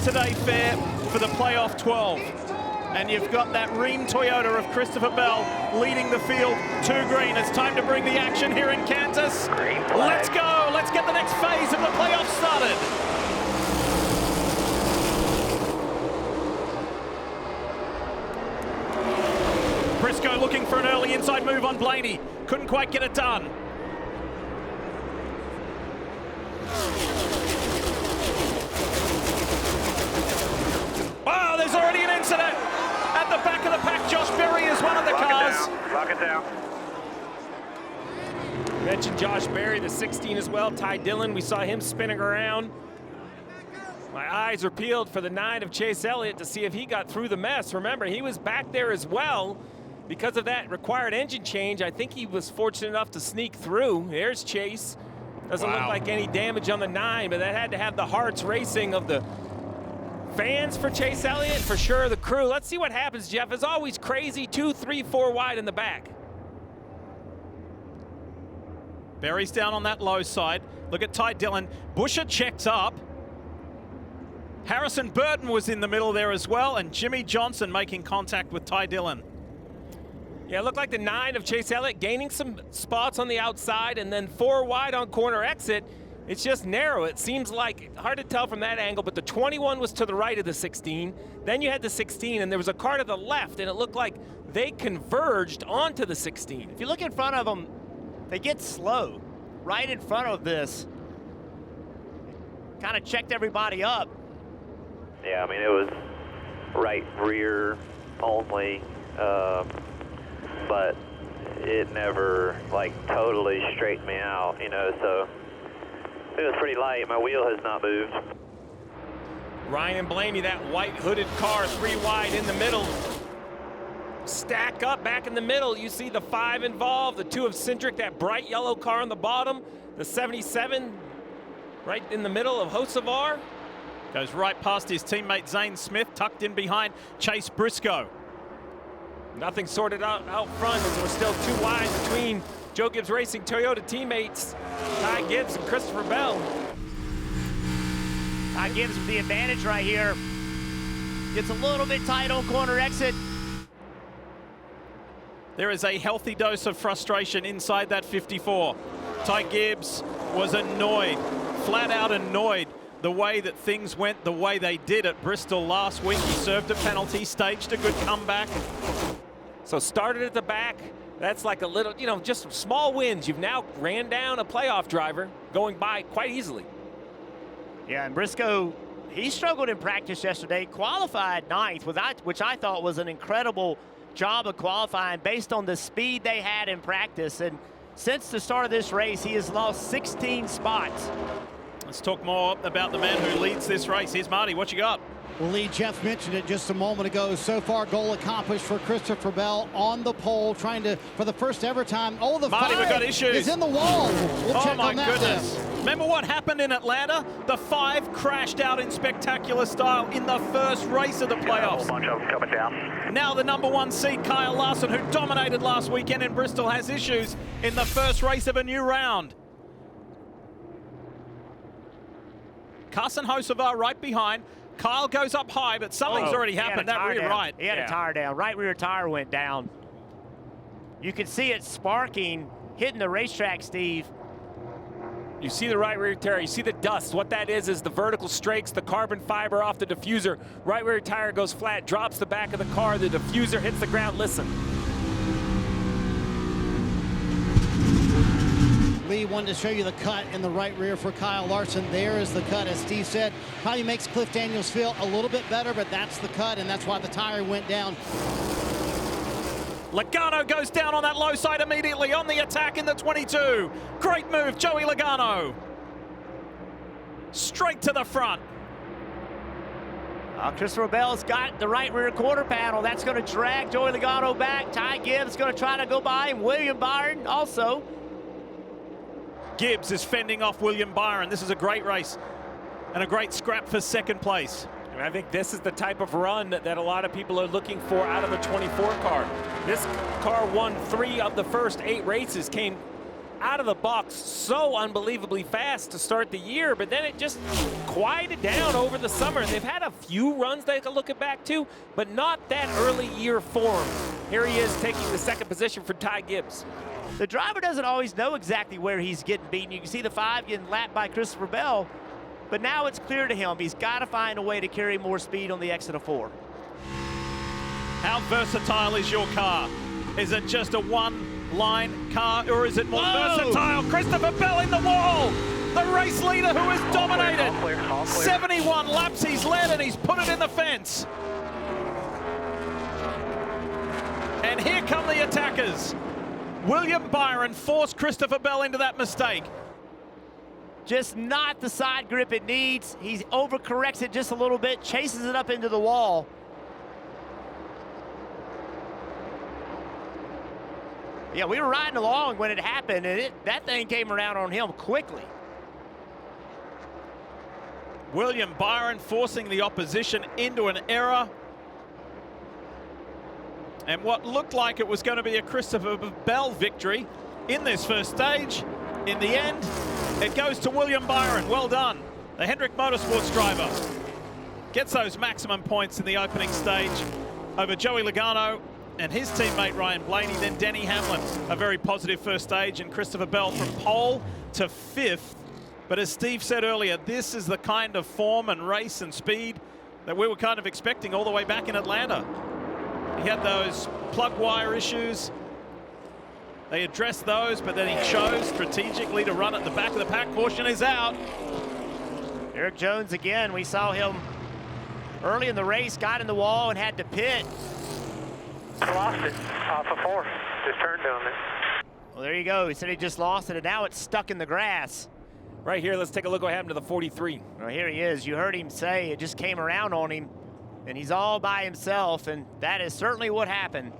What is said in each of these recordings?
Saturday fair for the playoff 12. And you've got that Rheem Toyota of Christopher Bell leading the field to green. It's time to bring the action here in Kansas. Let's go. Let's get the next phase of the playoffs started. Briscoe looking for an early inside move on Blaney. Couldn't quite get it done. Oh, there's already an incident. At the back of the pack, Josh Berry is one of the cars. Lock it down. Mentioned Josh Berry, the 16 as well. Ty Dillon, we saw him spinning around. My eyes are peeled for the 9 of Chase Elliott to see if he got through the mess. Remember, he was back there as well. Because of that required engine change, I think he was fortunate enough to sneak through. There's Chase. Doesn't look like any damage on the 9, but that had to have the hearts racing of the fans for Chase Elliott, for sure the crew. Let's see what happens, Jeff. It's always crazy, 2, 3, 4 wide in the back. Berry's down on that low side. Look at Ty Dillon. Busher checks up. Harrison Burton was in the middle there as well, and Jimmy Johnson making contact with Ty Dillon. Yeah, it looked like the 9 of Chase Elliott gaining some spots on the outside, and then 4 wide on corner exit. It's just narrow. It seems like, hard to tell from that angle, but the 21 was to the right of the 16. Then you had the 16, and there was a car to the left, and it looked like they converged onto the 16. If you look in front of them, they get slow. Right in front of this. Kind of checked everybody up. Yeah, I mean, it was right rear only, but it never, like, totally straightened me out, you know, so it was pretty light. My wheel has not moved. Ryan Blaney, that white hooded car, 3 wide in the middle. Stack up back in the middle. You see the 5 involved, the 2 of Cindric, that bright yellow car on the bottom, the 77 right in the middle of Hocevar. Goes right past his teammate Zane Smith, tucked in behind Chase Briscoe. Nothing sorted out front as we're still 2 wide between Joe Gibbs Racing Toyota teammates Ty Gibbs and Christopher Bell. Ty Gibbs with the advantage right here. Gets a little bit tight on corner exit. There is a healthy dose of frustration inside that 54. Ty Gibbs was annoyed, flat out annoyed, the way that things went the way they did at Bristol last week. He served a penalty, staged a good comeback. So started at the back. That's like a little, you know, just small wins. You've now ran down a playoff driver going by quite easily. Yeah, and Briscoe, he struggled in practice yesterday, qualified 9th, which I thought was an incredible job of qualifying based on the speed they had in practice. And since the start of this race, he has lost 16 spots. Let's talk more about the man who leads this race. Here's Marty. What you got? Well, Lee, Jeff mentioned it just a moment ago. So far, goal accomplished for Christopher Bell on the pole, trying to, for the first ever time. Oh, the Marty, we've got issues. is in the wall. We'll check on that. Goodness. Remember what happened in Atlanta? The 5 crashed out in spectacular style in the first race of the playoffs. A whole bunch of them coming down. Now the #1 seed, Kyle Larson, who dominated last weekend in Bristol, has issues in the first race of a new round. Carson Hocevar right behind. Kyle goes up high, but something's already happened. That rear right. He had a tire down. Right rear tire went down. You can see it sparking, hitting the racetrack, Steve. You see the right rear tire, you see the dust. What that is the vertical strakes, the carbon fiber off the diffuser. Right rear tire goes flat, drops the back of the car, the diffuser hits the ground. Listen. Lee wanted to show you the cut in the right rear for Kyle Larson. There is the cut, as Steve said. Probably makes Cliff Daniels feel a little bit better, but that's the cut, and that's why the tire went down. Logano goes down on that low side immediately on the attack in the 22. Great move, Joey Logano. Straight to the front. Christopher Bell's got the right rear quarter panel. That's going to drag Joey Logano back. Ty Gibbs going to try to go by him. William Byron also. Gibbs is fending off William Byron. This is a great race and a great scrap for second place. And I think this is the type of run that a lot of people are looking for out of the 24 car. This car won 3 of the first 8 races, came out of the box so unbelievably fast to start the year, but then it just quieted down over the summer. They've had a few runs they can look back to, but not that early year form. Here he is taking the second position for Ty Gibbs. The driver doesn't always know exactly where he's getting beaten. You can see the 5 getting lapped by Christopher Bell, but now it's clear to him he's got to find a way to carry more speed on the exit of 4. How versatile is your car? Is it just a one-line car, or is it more versatile? Christopher Bell in the wall! The race leader who has dominated. All clear. 71 laps he's led, and he's put it in the fence. And here come the attackers. William Byron forced Christopher Bell into that mistake. Just not the side grip it needs. He overcorrects it just a little bit, chases it up into the wall. Yeah, we were riding along when it happened, and that thing came around on him quickly. William Byron forcing the opposition into an error. And what looked like it was going to be a Christopher Bell victory in this first stage, in the end, it goes to William Byron. Well done. The Hendrick Motorsports driver gets those maximum points in the opening stage over Joey Logano and his teammate Ryan Blaney. Then Denny Hamlin, a very positive first stage, and Christopher Bell from pole to 5th. But as Steve said earlier, this is the kind of form and race and speed that we were kind of expecting all the way back in Atlanta. He had those plug wire issues. They addressed those, but then he chose strategically to run at the back of the pack. Caution is out. Eric Jones again, we saw him early in the race, got in the wall and had to pit. Lost it off of 4. Just turned down there. Well, there you go. He said he just lost it, and now it's stuck in the grass. Right here, let's take a look what happened to the 43. Well, here he is. You heard him say it just came around on him, and he's all by himself, and that is certainly what happened.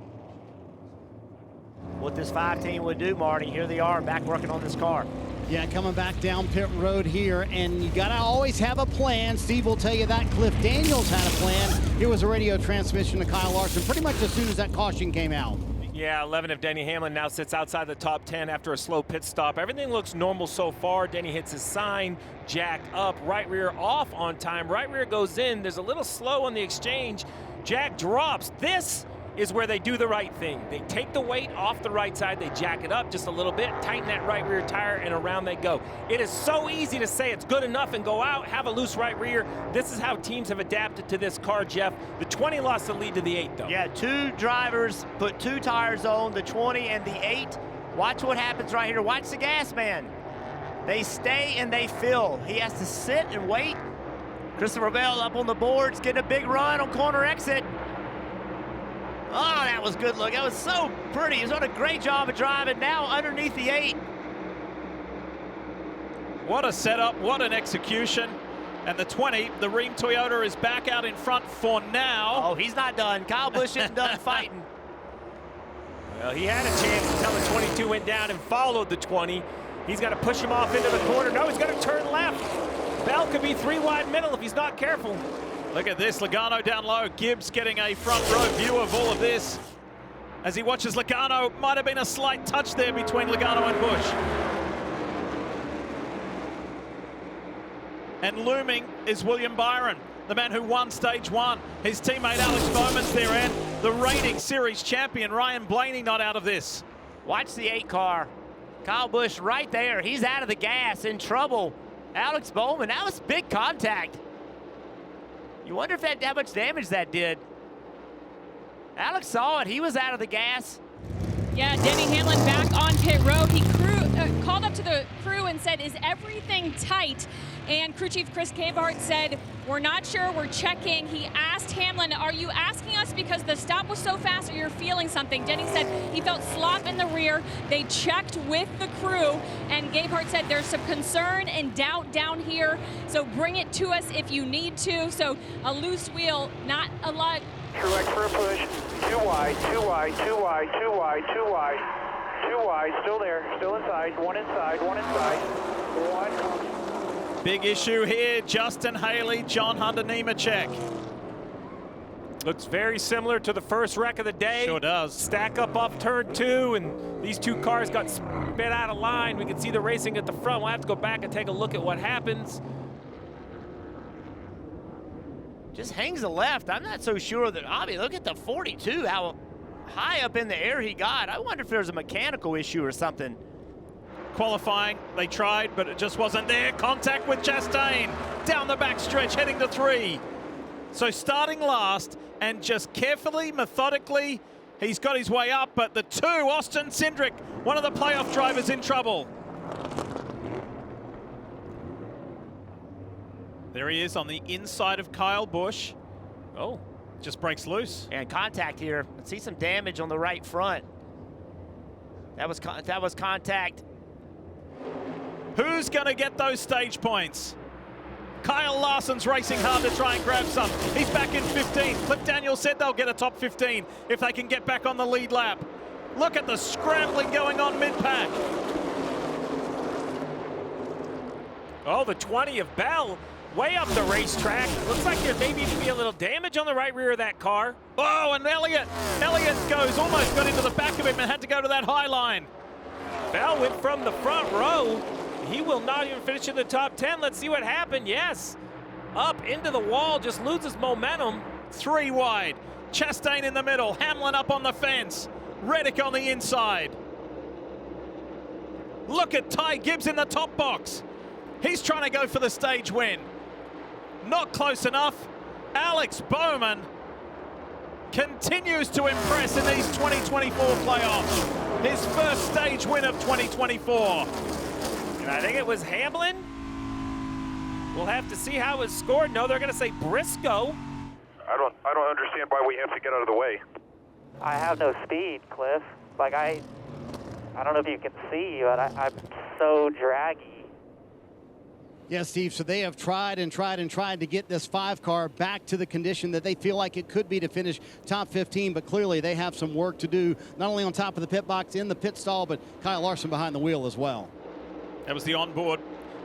What this 5 team would do, Marty, here they are back working on this car. Yeah, coming back down pit road here, and you gotta always have a plan. Steve will tell you that. Cliff Daniels had a plan. Here was a radio transmission to Kyle Larson pretty much as soon as that caution came out. Yeah, 11 of Denny Hamlin now sits outside the top 10 after a slow pit stop. Everything looks normal so far. Denny hits his sign, Jack up, right rear off on time. Right rear goes in. There's a little slow on the exchange. Jack drops. This is where they do the right thing. They take the weight off the right side, they jack it up just a little bit, tighten that right rear tire, and around they go. It is so easy to say it's good enough and go out, have a loose right rear. This is how teams have adapted to this car, Jeff. The 20 lost the lead to the 8, though. Yeah, 2 drivers put 2 tires on, the 20 and the 8. Watch what happens right here. Watch the gas man. They stay and they fill. He has to sit and wait. Christopher Bell up on the boards, getting a big run on corner exit. Oh, that was good look. That was so pretty. He's done a great job of driving now underneath the 8. What a setup, what an execution. And the 20, the Ream Toyota, is back out in front for now. Oh, he's not done. Kyle Busch isn't done fighting. Well, he had a chance until the 22 went down and followed the 20. He's got to push him off into the corner. No, he's going to turn left. Bell could be 3 wide middle if he's not careful. Look at this, Logano down low. Gibbs getting a front row view of all of this as he watches Logano. Might have been a slight touch there between Logano and Busch. And looming is William Byron, the man who won stage 1. His teammate Alex Bowman's there, and the reigning series champion Ryan Blaney not out of this. Watch the 8 car. Kyle Busch right there. He's out of the gas, in trouble. Alex Bowman, that was big contact. You wonder if how much damage that did. Alex saw it. He was out of the gas. Yeah, Denny Hamlin back on pit road. He called up to the crew and said, is everything tight? And crew chief Chris Cabart said, we're not sure, we're checking. He asked Hamlin, are you asking us because the stop was so fast or you're feeling something? Denny said he felt slop in the rear. They checked with the crew, and Gabehart said there's some concern and doubt down here, so bring it to us if you need to. So a loose wheel, not a lot. Truex for a push. 2 wide, 2 wide, 2 wide, 2 wide, 2 wide. 2 wide, still there, still inside. 1 inside, 1 inside. 1. Big issue here, Justin Haley, John Hunter Nemechek. Looks very similar to the first wreck of the day. Sure does. Stack up off turn 2, and these two cars got spit out of line. We can see the racing at the front. We'll have to go back and take a look at what happens. Just hangs the left. I'm not so sure that, I mean, look at the 42, how high up in the air he got. I wonder if there's a mechanical issue or something. Qualifying, they tried, but it just wasn't there. Contact with Chastain down the backstretch, heading to 3. So starting last and just carefully, methodically, he's got his way up, but the 2, Austin Cindric, one of the playoff drivers, in trouble. There he is on the inside of Kyle Busch. Oh, just breaks loose. And contact here. Let's see some damage on the right front. That was contact. Who's going to get those stage points? Kyle Larson's racing hard to try and grab some. He's back in 15. Cliff Daniels said they'll get a top 15 if they can get back on the lead lap. Look at the scrambling going on mid-pack. Oh, the 20 of Bell way up the racetrack. Looks like there may even be a little damage on the right rear of that car. Oh, and Elliott almost got into the back of him and had to go to that high line. Bell went from the front row. He will not even finish in the top 10. Let's see what happened. Yes, up into the wall, just loses momentum. 3 wide. Chastain in the middle. Hamlin up on the fence. Reddick on the inside. Look at Ty Gibbs in the top box. He's trying to go for the stage win. Not close enough. Alex Bowman continues to impress in these 2024 playoffs. His first stage win of 2024. And I think it was Hamlin. We'll have to see how it's scored. No, they're going to say Briscoe. I don't understand why we have to get out of the way. I have no speed, Cliff. Like, I don't know if you can see, but I'm so draggy. Yes, Steve, so they have tried and tried and tried to get this 5 car back to the condition that they feel like it could be to finish top 15, but clearly they have some work to do, not only on top of the pit box, in the pit stall, but Kyle Larson behind the wheel as well. That was the onboard,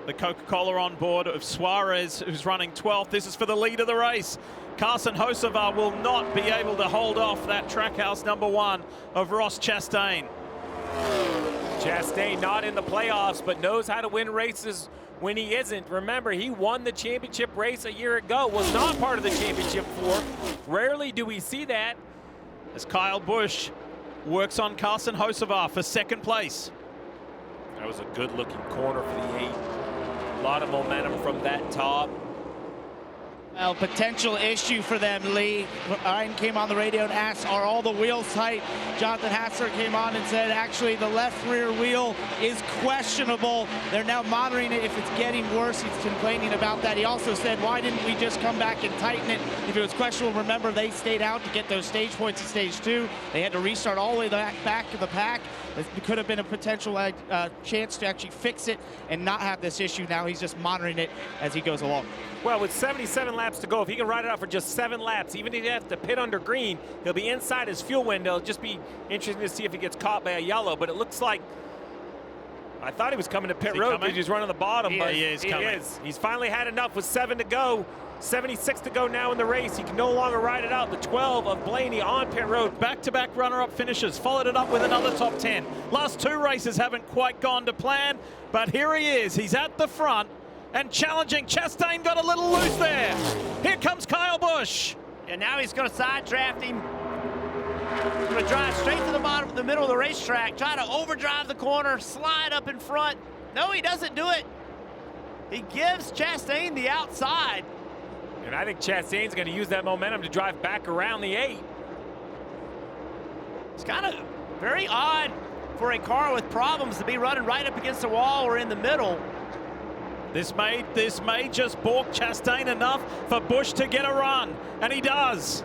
the Coca-Cola onboard of Suarez, who's running 12th. This is for the lead of the race. Carson Hocevar will not be able to hold off that Trackhouse #1 of Ross Chastain. Chastain not in the playoffs, but knows how to win races when he isn't. Remember, he won the championship race a year ago, was not part of the championship 4. Rarely do we see that. As Kyle Busch works on Carson Hocevar for 2nd place. That was a good-looking corner for the 8. A lot of momentum from that top. Well, potential issue for them, Lee. Ryan came on the radio and asked, are all the wheels tight? Jonathan Hassler came on and said, actually, the left rear wheel is questionable. They're now monitoring it if it's getting worse. He's complaining about that. He also said, why didn't we just come back and tighten it if it was questionable? Remember, they stayed out to get those stage points in stage 2. They had to restart all the way back of the pack. It could have been a potential chance to actually fix it and not have this issue. Now he's just monitoring it as he goes along. Well, with 77 laps to go, if he can ride it out for just 7 laps, even if he has to pit under green, he'll be inside his fuel window. It'll just be interesting to see if he gets caught by a yellow. But it looks like, I thought he was coming to pit road because he's running the bottom. He is coming. He's finally had enough with 7 to go. 76 to go now in the race. He can no longer ride it out. The 12 of Blaney on pit road. Back-to-back runner-up finishes, followed it up with another top 10. Last 2 races haven't quite gone to plan, but here he is. He's at the front and challenging. Chastain got a little loose there. Here comes Kyle Busch. And now he's going to side draft him. Going to drive straight to the bottom of the middle of the racetrack, try to overdrive the corner, slide up in front. No, he doesn't do it. He gives Chastain the outside. And I think Chastain's going to use that momentum to drive back around the 8. It's kind of very odd for a car with problems to be running right up against the wall or in the middle. This may just balk Chastain enough for Busch to get a run, and he does.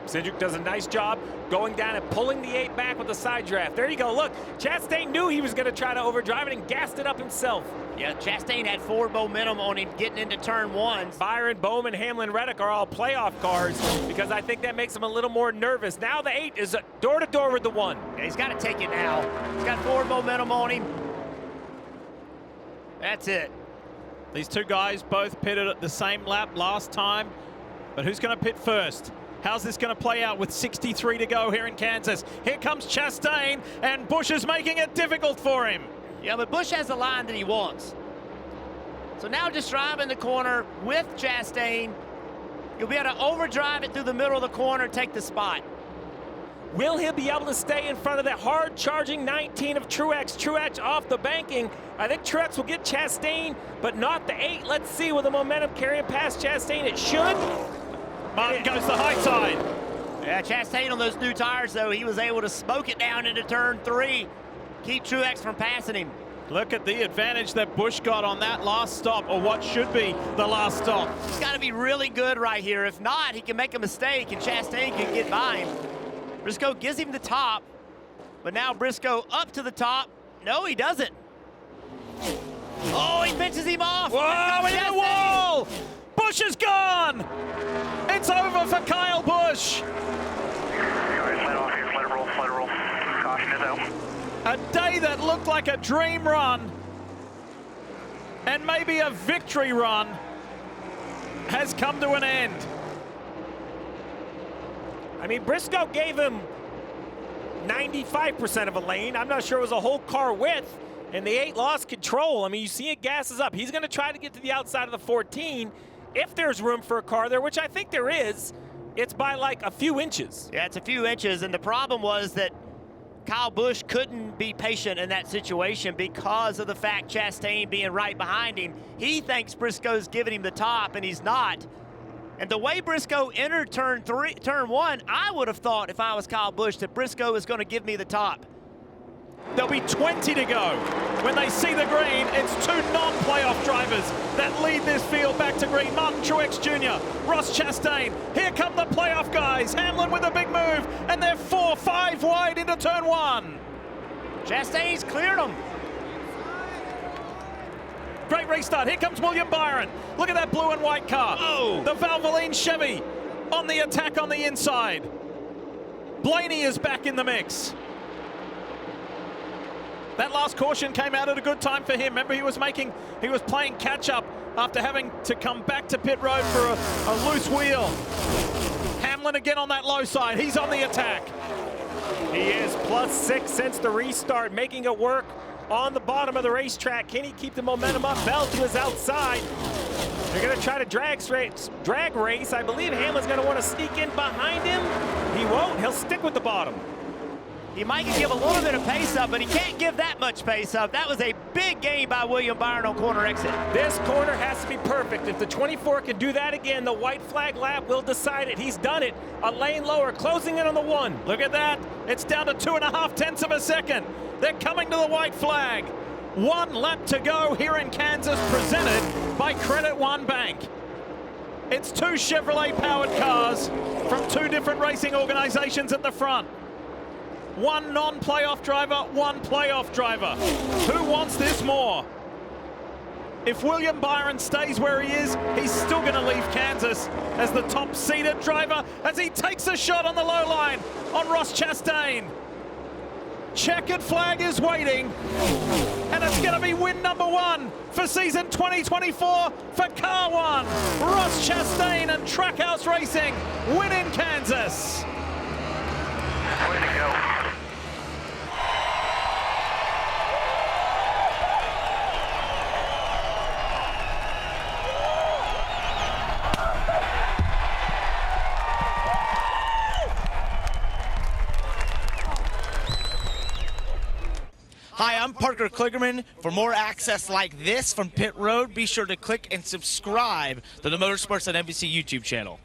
Cindric does a nice job going down and pulling the 8 back with the side draft. There you go. Look, Chastain knew he was going to try to overdrive it and gassed it up himself. Yeah, Chastain had forward momentum on him getting into turn 1. Byron, Bowman, Hamlin, Reddick are all playoff cars because I think that makes him a little more nervous. Now the 8 is door-to-door with the 1. Yeah, he's got to take it now. He's got forward momentum on him. That's it. These 2 guys both pitted at the same lap last time. But who's going to pit first? How's this going to play out with 63 to go here in Kansas? Here comes Chastain, and Busch is making it difficult for him. Yeah, but Busch has the line that he wants. So now just drive in the corner with Chastain. You'll be able to overdrive it through the middle of the corner and take the spot. Will he be able to stay in front of that hard-charging 19 of Truex? Truex off the banking. I think Truex will get Chastain, but not the 8. Let's see, with the momentum carrying past Chastain, it should. Martin goes the high side. Yeah, Chastain on those new tires, though, he was able to smoke it down into turn 3. Keep Truex from passing him. Look at the advantage that Busch got on that last stop, or what should be the last stop. He's got to be really good right here. If not, he can make a mistake, and Chastain can get by him. Briscoe gives him the top, but now Briscoe up to the top. No, he doesn't. Oh, he pinches him off. Whoa, in the wall! Busch is gone! It's over for Kyle Busch. Let it roll. Caution is out. A day that looked like a dream run and maybe a victory run has come to an end. I mean, Briscoe gave him 95% of a lane. I'm not sure it was a whole car width, and the 8 lost control. I mean, you see it gasses up. He's going to try to get to the outside of the 14 if there's room for a car there, which I think there is. It's by like a few inches. Yeah, it's a few inches, and the problem was that Kyle Busch couldn't be patient in that situation because of the fact Chastain being right behind him. He thinks Briscoe's giving him the top, and he's not. And the way Briscoe entered turn 1, I would have thought, if I was Kyle Busch, that Briscoe is going to give me the top. There'll be 20 to go. When they see the green, it's 2 non-playoff drivers that lead this field back to green. Martin Truex Jr., Ross Chastain. Here come the playoff guys. Hamlin with a big move, and they're 4-5 wide into turn 1. Chastain's cleared them. Great restart. Here comes William Byron. Look at that blue and white car. Oh. The Valvoline Chevy on the attack on the inside. Blaney is back in the mix. That last caution came out at a good time for him. Remember, he was playing catch up after having to come back to pit road for a loose wheel. Hamlin again on that low side. He's on the attack. He is +6 since the restart, making it work on the bottom of the racetrack. Can he keep the momentum up? Bell to his outside. They're going to try to drag race. I believe Hamlin's going to want to sneak in behind him. He won't. He'll stick with the bottom. He might give a little bit of pace up, but he can't give that much pace up. That was a big gain by William Byron on corner exit. This corner has to be perfect. If the 24 can do that again, the white flag lap will decide it. He's done it. A lane lower, closing in on the 1. Look at that. It's down to 2.5 tenths of a second. They're coming to the white flag. 1 lap to go here in Kansas, presented by Credit One Bank. It's 2 Chevrolet-powered cars from 2 different racing organizations at the front. 1 non-playoff driver, 1 playoff driver. Who wants this more? If William Byron stays where he is, he's still going to leave Kansas as the top-seeded driver as he takes a shot on the low line on Ross Chastain. Checkered flag is waiting, and it's going to be win number 1 for season 2024 for Car 1. Ross Chastain and Trackhouse Racing win in Kansas. Way to go. Hi, I'm Parker Kligerman. For more access like this from Pit Road, be sure to click and subscribe to the Motorsports on NBC YouTube channel.